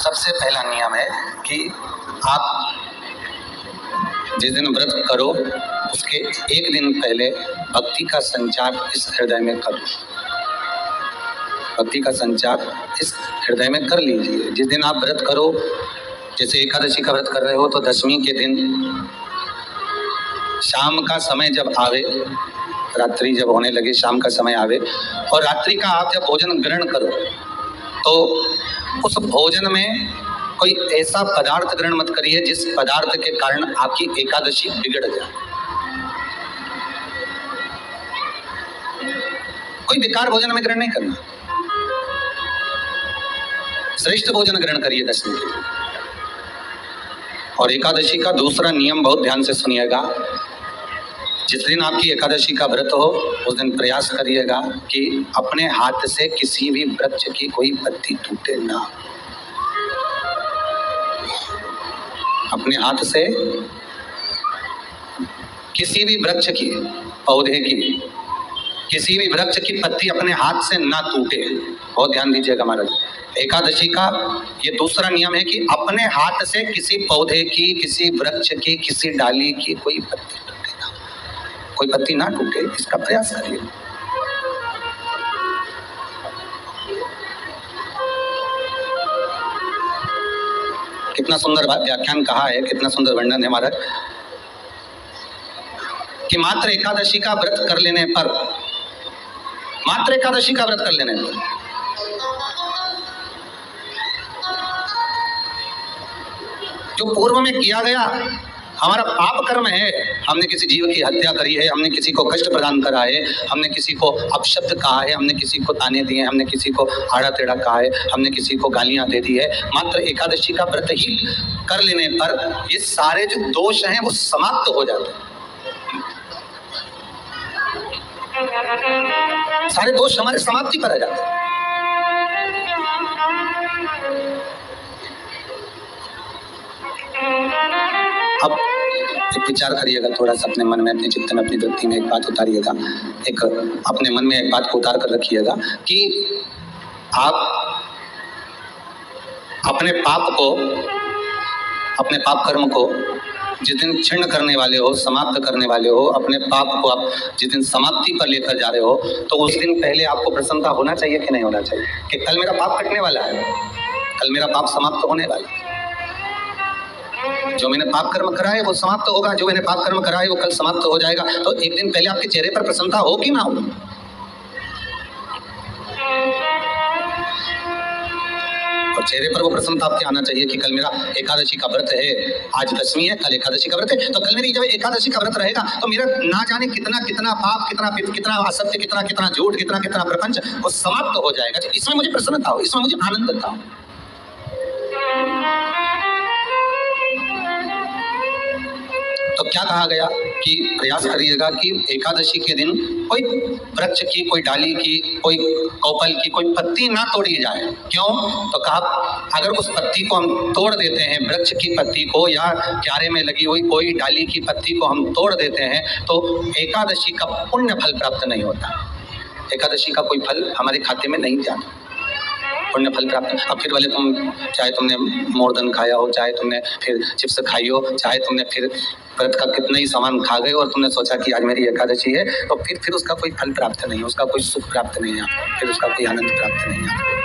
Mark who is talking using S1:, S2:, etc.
S1: सबसे पहला नियम है कि आप जिस दिन व्रत करो उसके एक दिन पहले भक्ति का संचार इस हृदय में करो। भक्ति का संचार इस हृदय में कर लीजिए। जिस दिन आप व्रत करो, जैसे एकादशी का व्रत कर रहे हो, तो दशमी के दिन शाम का समय जब आवे, रात्रि जब होने लगे, शाम का समय आवे और रात्रि का आप जब भोजन ग्रहण करो तो उस भोजन में कोई ऐसा पदार्थ ग्रहण मत करिए जिस पदार्थ के कारण आपकी एकादशी बिगड़ जाए। कोई बेकार भोजन में ग्रहण नहीं करना, श्रेष्ठ भोजन ग्रहण करिए दशमी के। और एकादशी का दूसरा नियम बहुत ध्यान से सुनिएगा। जिस दिन आपकी एकादशी का व्रत हो उस दिन प्रयास करिएगा कि अपने हाथ से किसी भी वृक्ष की कोई पत्ती टूटे ना। अपने हाथ से किसी भी वृक्ष की, पौधे की, किसी भी वृक्ष की पत्ती अपने हाथ से ना टूटे। बहुत ध्यान दीजिएगा महाराज। एकादशी का ये दूसरा नियम है कि अपने हाथ से किसी पौधे की, किसी वृक्ष की, किसी डाली की कोई पत्ती टूटे ना, कोई पत्ती ना टूटे, इसका प्रयास करिए। कितना सुंदर व्याख्यान कहा है, कितना सुंदर वर्णन है महाराज कि मात्र एकादशी का व्रत कर लेने पर, मात्र एकादशी का व्रत कर लेने पर जो पूर्व में किया गया हमारा पाप कर्म है, हमने किसी जीव की हत्या करी है, हमने किसी को कष्ट प्रदान करा है, हमने किसी को अपशब्द कहा है, हमने किसी को ताने दिए, हमने किसी को आड़ा टेढ़ा कहा है, हमने किसी को गालियां दे दी है, मात्र एकादशी का व्रत ही कर लेने पर ये सारे जो दोष हैं वो समाप्त हो जाते हैं। सारे दोष हमारे समाप्ति पर आ जाते हैं। अब एक विचार करिएगा थोड़ा सा अपने मन में, अपने चित्त में, अपनी वृत्ति में एक बात उतारिएगा। एक अपने मन में एक बात को उतार कर रखिएगा कि आप अपने पाप को, अपने पाप कर्म को जिस दिन क्षीण करने वाले हो, समाप्त करने वाले हो, अपने पाप को आप जिस दिन समाप्ति पर लेकर जा रहे हो, तो उस दिन पहले आपको प्रसन्नता होना चाहिए कि नहीं होना चाहिए कि कल मेरा पाप कटने वाला है, कल मेरा पाप समाप्त होने वाला है। जो मैंने पाप कर्म करा है वो समाप्त होगा, जो मैंने पाप कर्म करा है वो कल समाप्त हो जाएगा। तो एक दिन पहले आपके चेहरे पर प्रसन्नता हो कि ना हो? और चेहरे पर वो प्रसन्नता आपके आना चाहिए कि कल मेरा एकादशी का व्रत है, आज दशमी है, कल एकादशी का व्रत है, तो कल मेरी जब एकादशी का व्रत रहेगा तो मेरा ना जाने कितना कितना पाप, कितना असत्य, कितना झूठ, कितना प्रपंच वो समाप्त हो जाएगा। इसमें मुझे प्रसन्नता हो, इसमें मुझे आनंद था। तो क्या कहा गया कि प्रयास करिएगा कि एकादशी के दिन कोई वृक्ष की, कोई डाली की, कोई कौपल की कोई पत्ती ना तोड़ी जाए। क्यों? तो कहा अगर उस पत्ती को हम तोड़ देते हैं, वृक्ष की पत्ती को या क्यारे में लगी हुई कोई डाली की पत्ती को हम तोड़ देते हैं तो एकादशी का पुण्य फल प्राप्त नहीं होता, एकादशी का कोई फल हमारे खाते में नहीं जाता, पुण्य फल प्राप्त। अब फिर भले तुम, चाहे तुमने मोरदन खाया हो, चाहे तुमने फिर चिप्स खाई हो, चाहे तुमने फिर व्रत का कितना ही सामान खा गए और तुमने सोचा कि आज मेरी एकादशी है, तो फिर उसका कोई फल प्राप्त नहीं है, उसका कोई सुख प्राप्त नहीं है, फिर उसका कोई आनंद प्राप्त नहीं है।